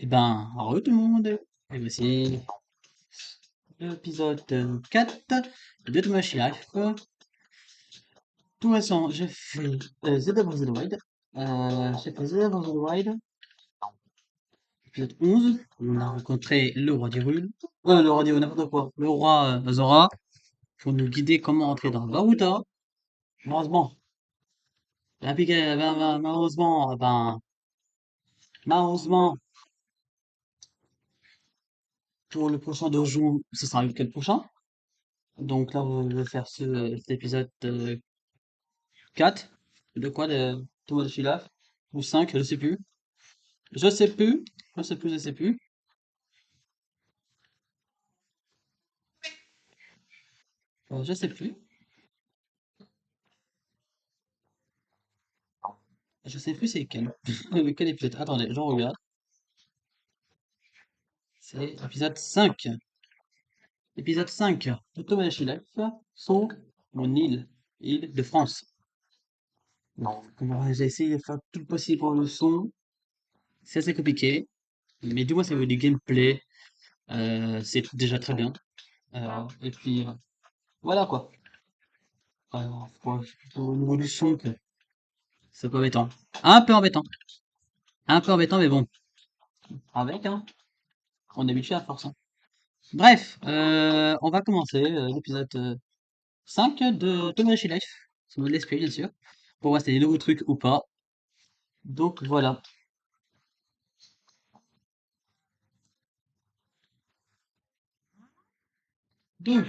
Eh ben, re tout le monde, et voici l'épisode 4 de Tomodachi Life. Tout récent, j'ai fait Zelda Breath of the Wild. J'ai fait Zelda Breath of the Wild, épisode 11, où on a rencontré le roi d'Hyrule. Le roi d'Hyrule, n'importe quoi. Le roi Zora, pour nous guider comment entrer dans Baruta. Malheureusement, malheureusement, pour le prochain dojo, ce sera le week-end prochain. Donc là, on va faire cet épisode 4 de quoi de Tomodachi Life ou 5, je sais plus. Je sais plus. Je sais plus, je sais plus. Je sais plus. Je sais plus c'est quel. Quel épisode. Attendez, je regarde. C'est épisode 5. Épisode 5 de Tomodachi Life. Son mon île de France. Donc, j'ai essayé de faire tout le possible pour le son. C'est assez compliqué. Mais du moins, c'est du gameplay. C'est déjà très bien. Et puis, voilà quoi. Au niveau du son, quoi. C'est un peu embêtant. Un peu embêtant. Un peu embêtant, mais bon. Avec, hein. On est habitué à force, hein. Bref, on va commencer l'épisode 5 de Tomodachi Life. Sur mode l'esprit, bien sûr. Pour voir si c'est des nouveaux trucs ou pas. Donc voilà. Donc,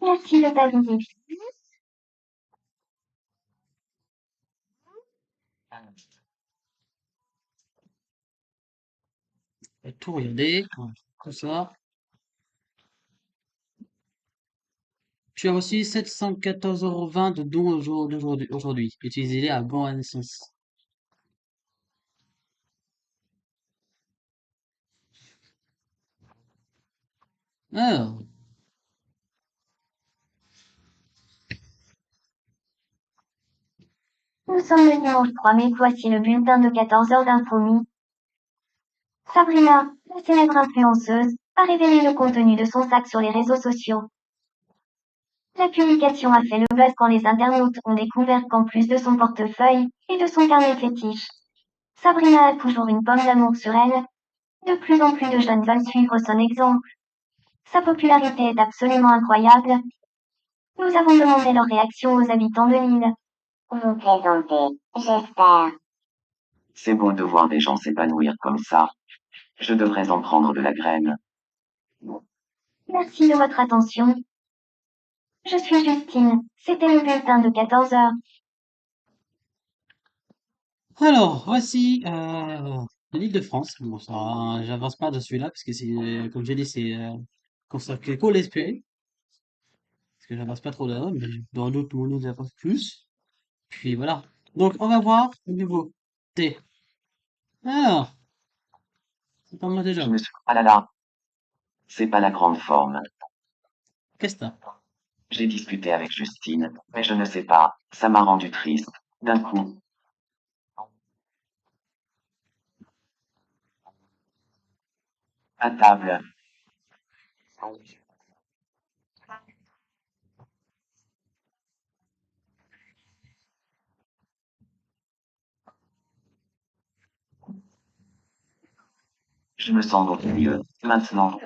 Merci de ta visite. on va tout regarder. Tout ça. Tu as reçu 714,20 € de dons aujourd'hui. Utilisez-les à bon à naissance. Alors, Nous sommes le dimanche 3 mai, voici le bulletin de 14 heures d'infomie. Sabrina, la célèbre influenceuse, a révélé le contenu de son sac sur les réseaux sociaux. La publication a fait le buzz quand les internautes ont découvert qu'en plus de son portefeuille et de son carnet fétiche, Sabrina a toujours une pomme d'amour sur elle. De plus en plus de jeunes veulent suivre son exemple. Sa popularité est absolument incroyable. Nous avons demandé leur réaction aux habitants de l'île. Vous plaisantez, j'espère. C'est beau de voir des gens s'épanouir comme ça. Je devrais en prendre de la graine. Merci de votre attention. Je suis Justine. C'était le bulletin de 14 heures. alors, voici l'île de France. Bon, ça, j'avance pas de celui-là parce que c'est, comme j'ai dit, c'est consacré qu'au l'esprit. Parce que j'avance pas trop là, mais dans d'autres mondes, j'avance plus. Puis voilà. Donc, on va voir au niveau T. Alors, c'est pas moi déjà. Ah là là, c'est pas la grande forme. Qu'est-ce que t'as? J'ai discuté avec Justine, mais je ne sais pas, ça m'a rendu triste. D'un coup, à table, je me sens beaucoup mieux. Maintenant,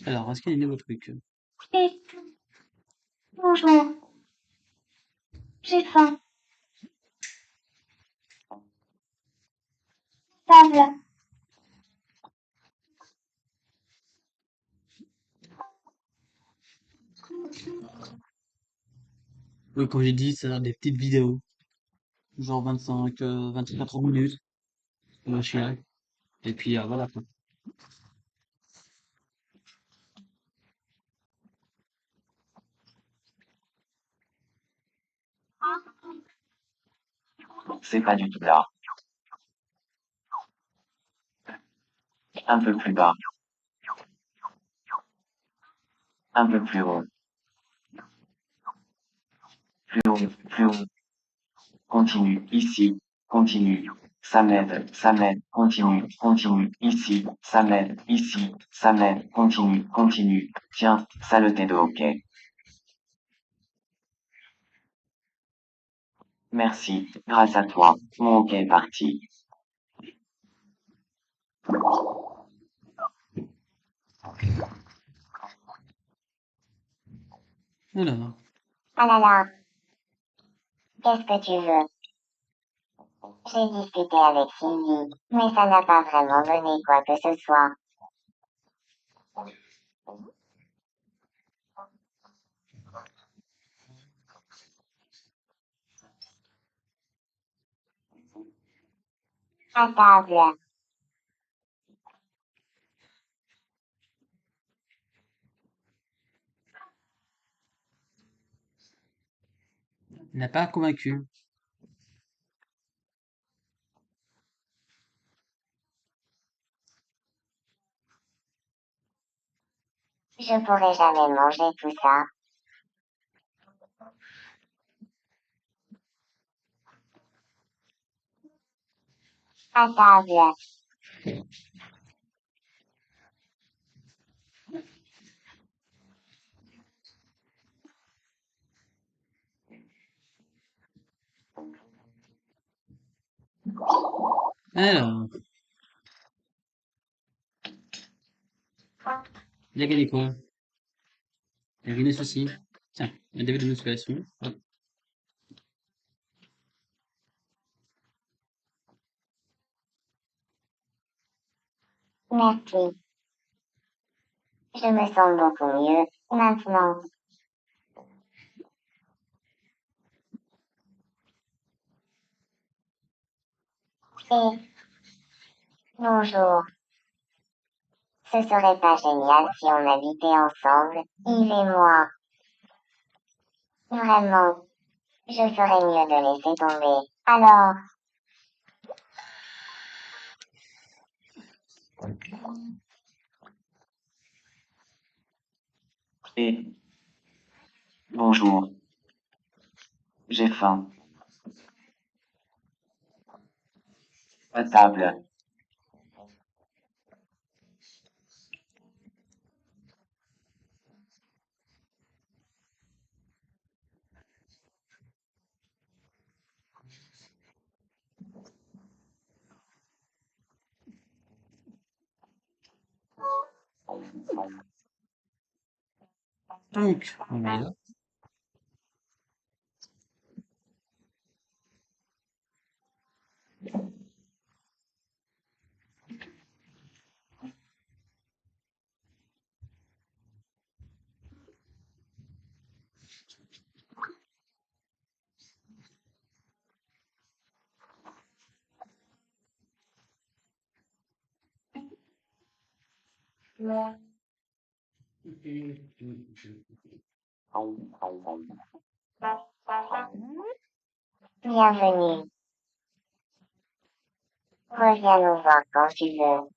Alors, est-ce qu'il y a des nouveaux trucs? Et bonjour, j'ai faim. Table. Oui, comme j'ai dit, c'est des petites vidéos. Genre 25, 24 minutes. Chien. Et puis, voilà, quoi. c'est pas du tout là. Un peu plus bas. Un peu plus haut. Plus haut, plus haut. Continue, ici. Continue. Ça m'aide, continue, continue, ici, ça m'aide, ici, ça m'aide, continue, continue. Tiens, saleté de hockey. Merci, grâce à toi, mon hockey est parti. Alors, Ah là là, qu'est-ce que tu veux? J'ai discuté avec Sylvie, mais ça n'a pas vraiment donné quoi que ce soit. À table. il n'a pas convaincu. Je pourrais jamais manger tout ça. À table. Alors, il a gagné quoi? Il a gagné ceci. Tiens, un début de musculation. Hop. Merci. Je me sens beaucoup mieux maintenant. Et bonjour. Ce serait pas génial si on habitait ensemble, Yves et moi. Vraiment. Je ferais mieux de laisser tomber. Alors, Et, bonjour, j'ai faim. À table. Donc, on est là. bienvenue. Reviens nous voir quand tu veux.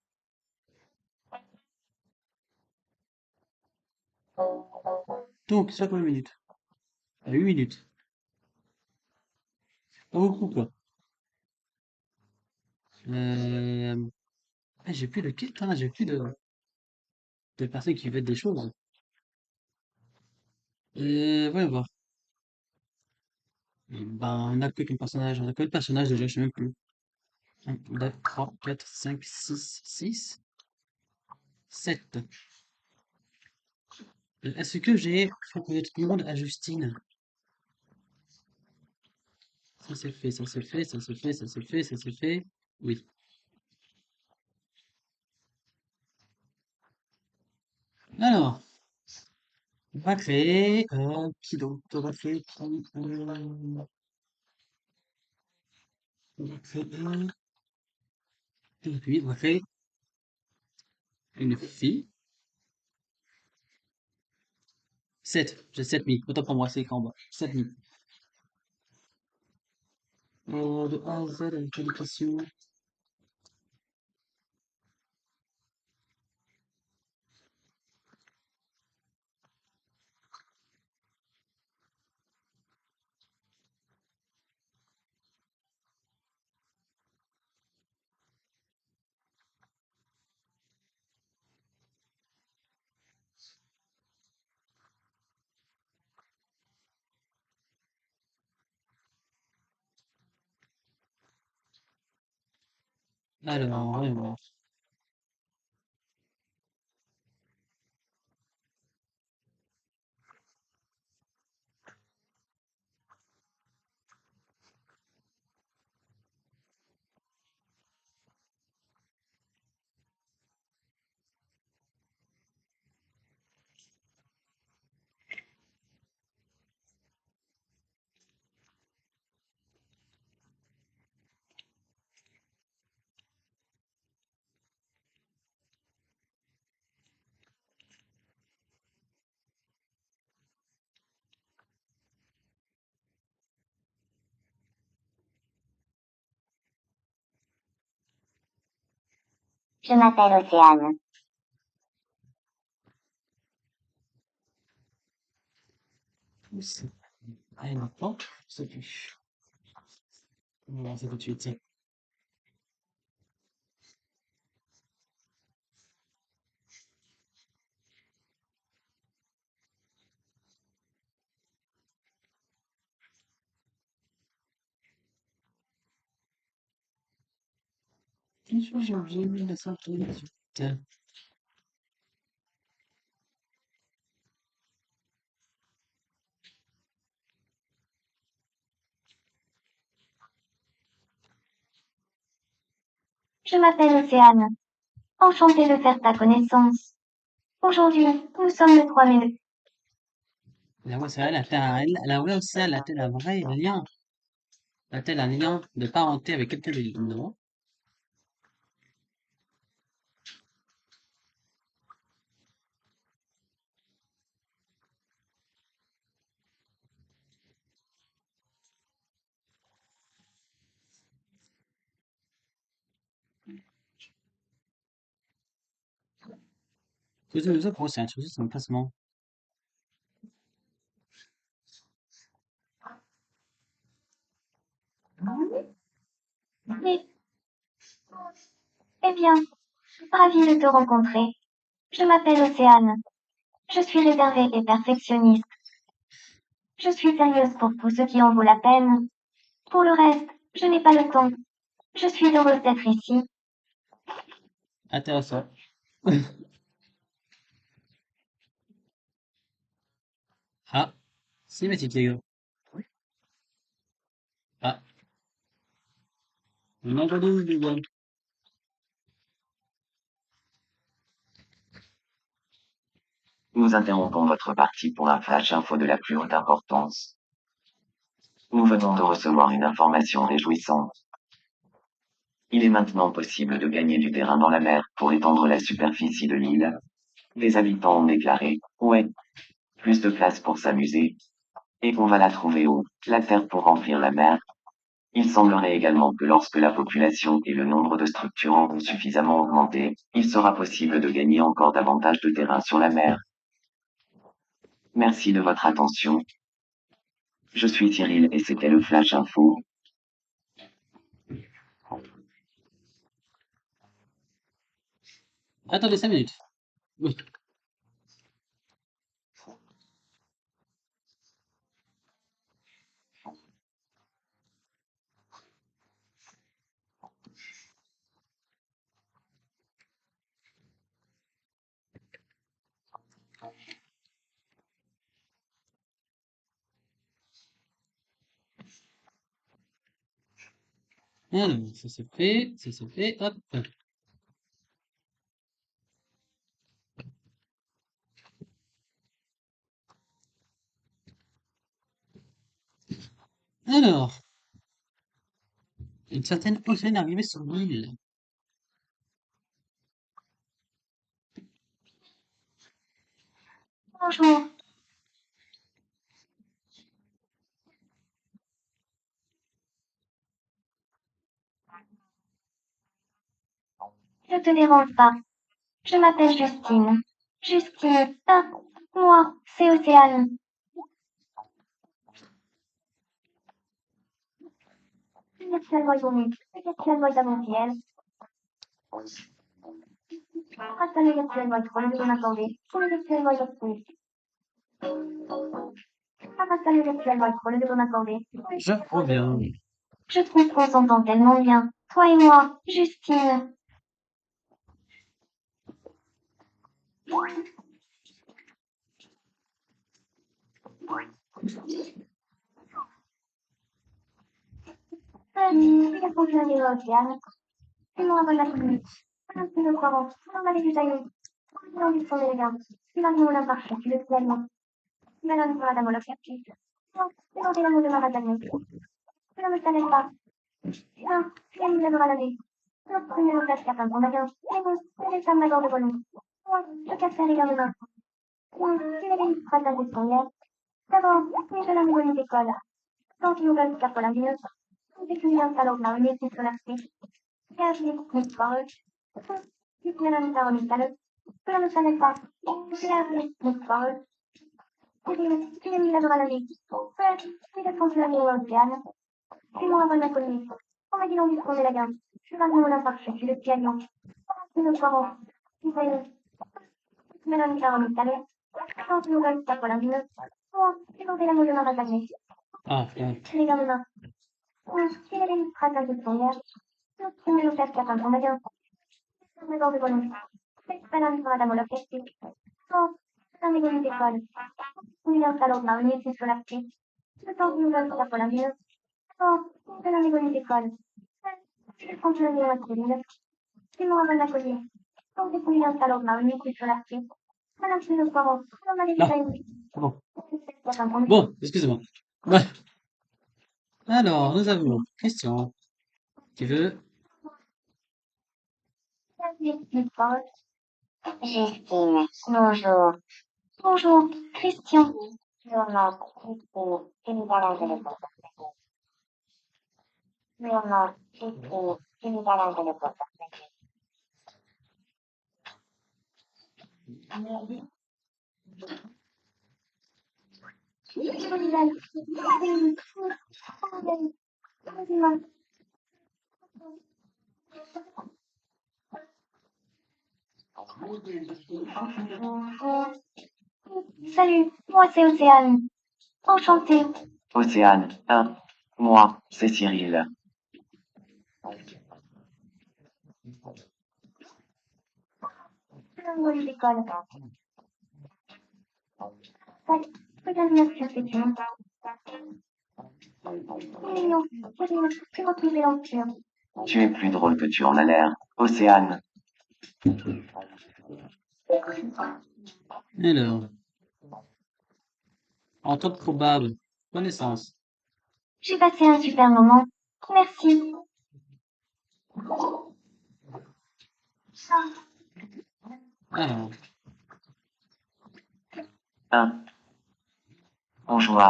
Donc, ça combien de minutes? À 8 minutes. Pas beaucoup, quoi. Euh... ah, j'ai plus de quête, hein, j'ai plus de personnes qui veulent des choses. Voyons voir. Ben, on a que quel personnage? On a que le personnage déjà, je sais même plus. 1, 2, 3, 4, 5, 6, 6, 7. Est-ce que j'ai fait connaître tout le monde à Justine? Ça c'est fait, ça c'est fait, ça c'est fait, ça c'est fait, ça c'est fait. Oui. Alors, on va créer. Qui d'autre? On va créer qui? On va créer. Et puis, on va créer une fille. 7. J'ai 7 000. Autant pour moi, c'est écrit en bas. 7 000. De A à Z avec l'éducation. Alors, voyons voir. Je m'appelle Océane. C'est- Ah, il attend. C'est plus. On va voir ça tout de suite. J'ai oublié la sortie tout de suite. Je m'appelle Océane. Enchantée de faire ta connaissance. Aujourd'hui, nous sommes le 3 mai. La voix, c'est elle, la voix aussi, elle a-t-elle un vrai lien? A-t-elle un lien de parenté avec quelqu'un de l'île? Non. Cousin de gros, c'est un truc, c'est un placement. Mais, eh bien, ravie de te rencontrer. Je m'appelle Océane. Je suis réservée et perfectionniste. Je suis sérieuse pour tout ce qui en vaut la peine. Pour le reste, je n'ai pas le temps. Je suis heureuse d'être ici. Intéressant. Ah, cinématique, les gars. Ah, on a entendu, les gars. Nous interrompons votre partie pour un flash info de la plus haute importance. Nous venons de recevoir une information réjouissante. Il est maintenant possible de gagner du terrain dans la mer pour étendre la superficie de l'île. Les habitants ont déclaré, ouais, plus de place pour s'amuser. Et on va la trouver où? La terre pour remplir la mer. Il semblerait également que lorsque la population et le nombre de structures auront suffisamment augmenté, il sera possible de gagner encore davantage de terrain sur la mer. Merci de votre attention. Je suis Cyril et c'était le Flash Info. Attendez 5 minutes. Oui. Alors, ça c'est fait, ça c'est fait, hop. Alors, une certaine Océane est arrivée sur l'île. Bonjour. Je te dérange pas. Je m'appelle Justine. Justine. Ah, moi, c'est Océane. Quelle voix unique. Quelle voix d'avant-hier. Hasta le quelle voix trop de m'accorder. Quelle voix d'obscur. Hasta le quelle voix trop de m'accorder. Je reviens. Je trouve qu'on s'entend tellement bien. Toi et moi, Justine. Il a fonctionné l'océan. C'est mon abonnement public. Un peu de courant. On avait du taillon. On a envie de son élégance. Il a mis mon imparfait, tu le pleinement. Il a donné pour la dame au l'objectif. Non, c'est dans l'amour de ma ratane. Je ne me savais pas. Non, je me lèvera la vie. Non, je ne me place qu'à fin pour ma gueule. Mais bon, c'est des femmes d'abord de volume. Moi, je casserai les gamins. Moi, je les vélis phrase d'intention hier. D'abord, mais je la mets d'école. Quand tu ouvres le cap pour la vie, c'est qu'il y a un salon là, on est sur la fille. Ja, je n'ai pas parole. Je me donne ta remise. Je ne me savais pas. Ja, je n'ai pas parole. Tu l'as mis la dans la vie. Ouais, tu l'as transmis à l'océan. Tu m'en as pas connu. On m'a dit non, du coup, on est la gamme. Je vais mon imparfait, je suis le piano. Tu me crois. Tu sais, tu me donnes ta remise. Quand tu ouvres le cap pour la vie, moi, j'ai tenté la mot de ma ratane. Ah, ouais. Les gamins. Ouais, tu l'as mis phrase d'intention hier. Tu me le fais qu'à fin pour ma gueule. Je me donne de volume. Madame Madame l'objectif. Oh, ça m'égoïse d'école. Il y a un salon là, on est sur la petite. Le temps que nous allons faire pour la mieux. Oh, ça m'égoïse d'école. Je compte le lire à Céline. C'est mon abonne à collier. Quand j'ai connu un salon là, on est sur la petite. Madame, c'est le poireau. On a les Non, détails. c'est bon. C'est bon. Bon, excusez-moi. Ouais. Alors, nous avons question. Tu veux? Justine, bonjour. Bonjour, Christian. Sûrement, Justine, tu nous as de le Sûrement, Justine, tu nous as de le Salut, moi c'est Océane. Enchantée. Océane 1. Moi, c'est Cyril. Salut, l'école. Salut, regarde bien ce que c'est tu. Mignon, Cyril, tu retrouves l'aventure. Tu es plus drôle que tu en as l'air. Océane. Alors, en temps probable, connaissance. J'ai passé un super moment. Merci. Alors, 1. Bonjour.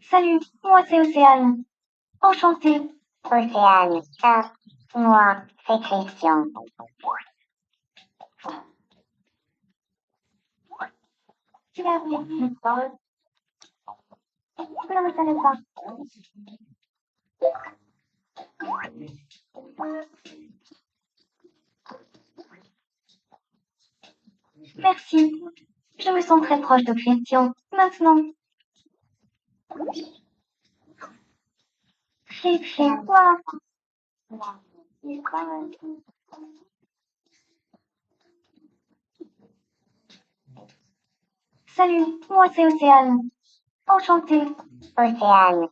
Salut, moi c'est Océane. Enchantée. Océane, moi c'est Christian. Tu l'as vu, Nicole. Je ne me savais pas. Merci. Je me sens très proche de Christian. Maintenant. C'est quoi? Salut, moi c'est Océane. Enchantée. Océane,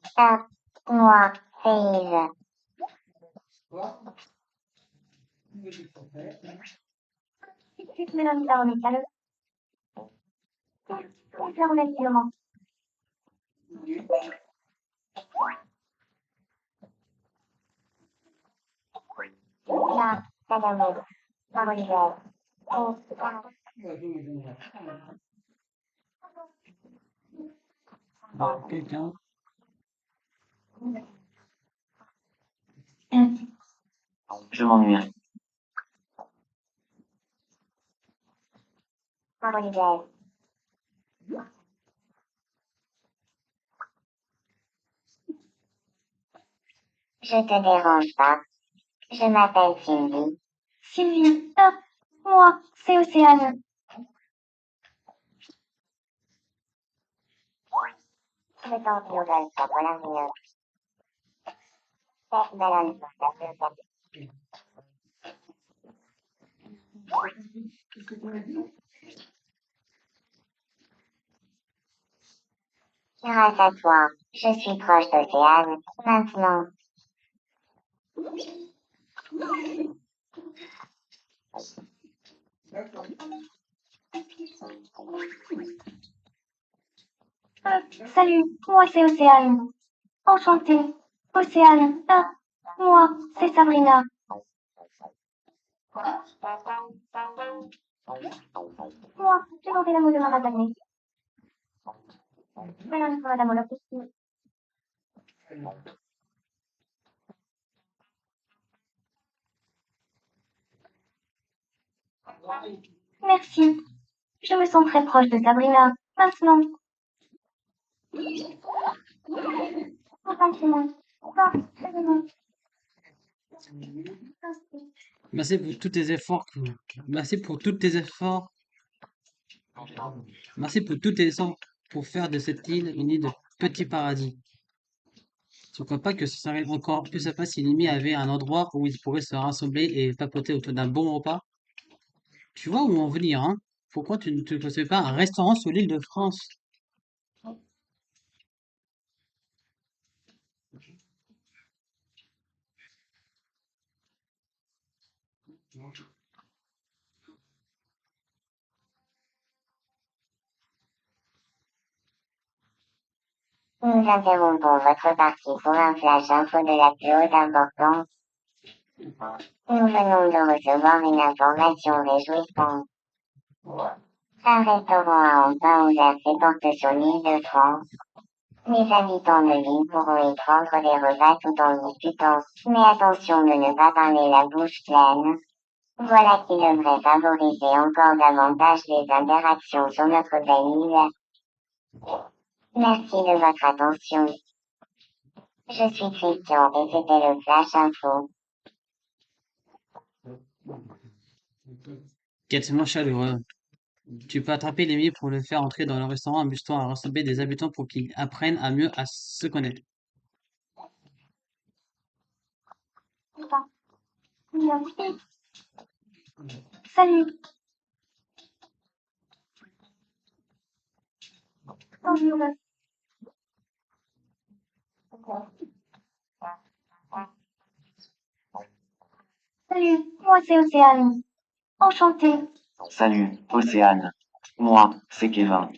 moi c'est Yves. Tu me donnes ta remise à l'eau. Je la remets seulement. Là, ça d'amour. Ma rivière. Oh, quelqu'un? Je m'ennuie. ma rivière. Je te dérange pas. Je m'appelle Sylvie. Sylvie, Moi, c'est Océane. Grâce à toi, je suis proche d'Océane, maintenant. Salut, moi c'est Océane. Enchantée. Océane. Ah, moi, c'est Sabrina. Moi, j'ai monté l'amour de ma madame. Madame Olopousse. Merci. Je me sens très proche de Sabrina. Maintenant. Maintenant. Merci pour tous tes efforts. Merci pour tous tes efforts. Merci pour tous tes efforts pour faire de cette île une île de petit paradis. Tu ne crois pas que ce serait encore plus sympa si Nimi avait un endroit où ils pourraient se rassembler et papoter autour d'un bon repas? Tu vois où on veut venir, hein? Pourquoi tu ne te construis pas un restaurant sur l'île de France? Nous interrompons votre partie pour un flash info de la plus haute importance. Nous venons de recevoir une information réjouissante. Un restaurant a enfin ouvert ses portes sur l'île de France. Les habitants de l'île pourront y prendre des repas tout en discutant. Mais attention de ne pas parler la bouche pleine. Voilà qui devrait favoriser encore davantage les interactions sur notre belle île. Merci de votre attention. Je suis Christian et c'était le Flash Info. Quel chaleureux. Tu peux attraper Nimi pour le faire entrer dans le restaurant. Amuse-toi à rassembler des habitants pour qu'ils apprennent à mieux à se connaître. Salut. Bonjour. Salut, moi c'est Océane. Enchantée. Salut, Océane. Moi, c'est Kevin.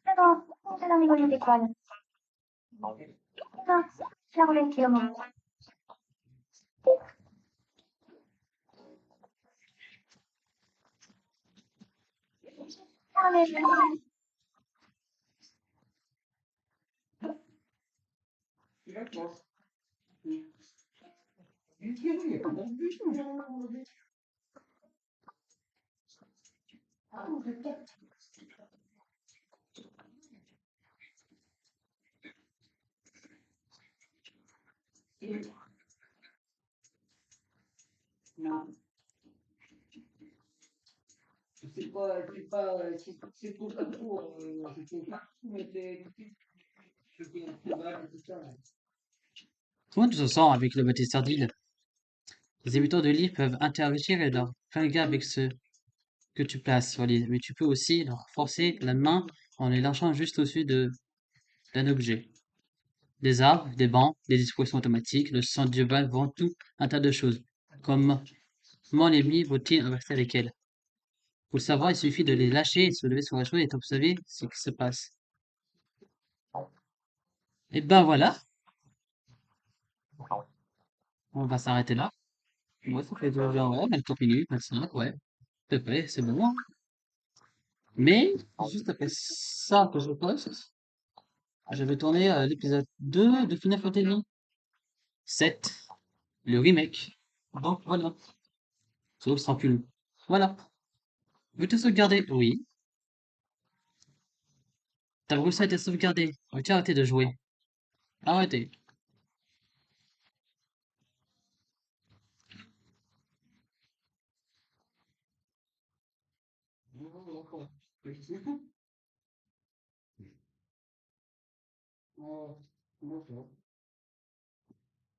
Alors, c'est la rigolade d'école. Non, la roulette qui remonte. Ah, mais Comment tu te sens avec le bâtisseur d'île? Les habitants de l'île peuvent interagir et leur faire le gars avec ceux que tu places sur l'île, mais tu peux aussi leur forcer la main en les lâchant juste au-dessus d'un objet. Des arbres, des bancs, des expressions automatiques, le sang du bal, vont tout un tas de choses. Comment l'ennemi vaut-il rester avec elle? Pour le savoir, il suffit de les lâcher et se lever sur la chose et d'observer ce qui se passe. Et ben voilà, on va s'arrêter là. Moi, ça fait déjà, ouais, 24 minutes, 25, ouais. À peu près, c'est bon, hein. Mais, juste après ça que je poste, je vais tourner l'épisode 2 de Final Fantasy 7, le remake. Donc voilà, sauf sans plus. Voilà. Veux-tu sauvegarder? Oui. Ta brousse a été sauvegardée. Veux-tu arrêter de jouer? Arrêtez. Oh, d'accord.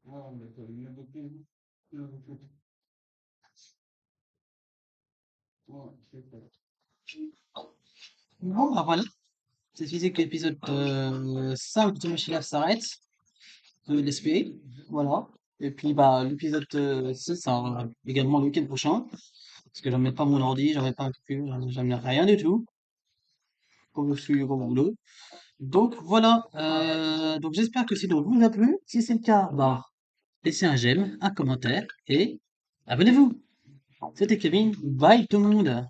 Ah, d'accord. Il y en a beaucoup. Il y en a beaucoup. Ouais, c'est ça. Bon, bah voilà. C'est suffisait que l'épisode 5 de Machine s'arrête de l'SP. Voilà. Et puis, bah, l'épisode 6, ça sera également le week-end prochain. Parce que j'en mets pas mon ordi, j'en mets pas un calcul, j'en mets rien du tout. Comme je suis au boulot. Donc voilà, donc j'espère que ce vidéo vous a plu. Si c'est le cas, bah, laissez un j'aime, un commentaire et abonnez-vous. C'était Kevin, bye tout le monde.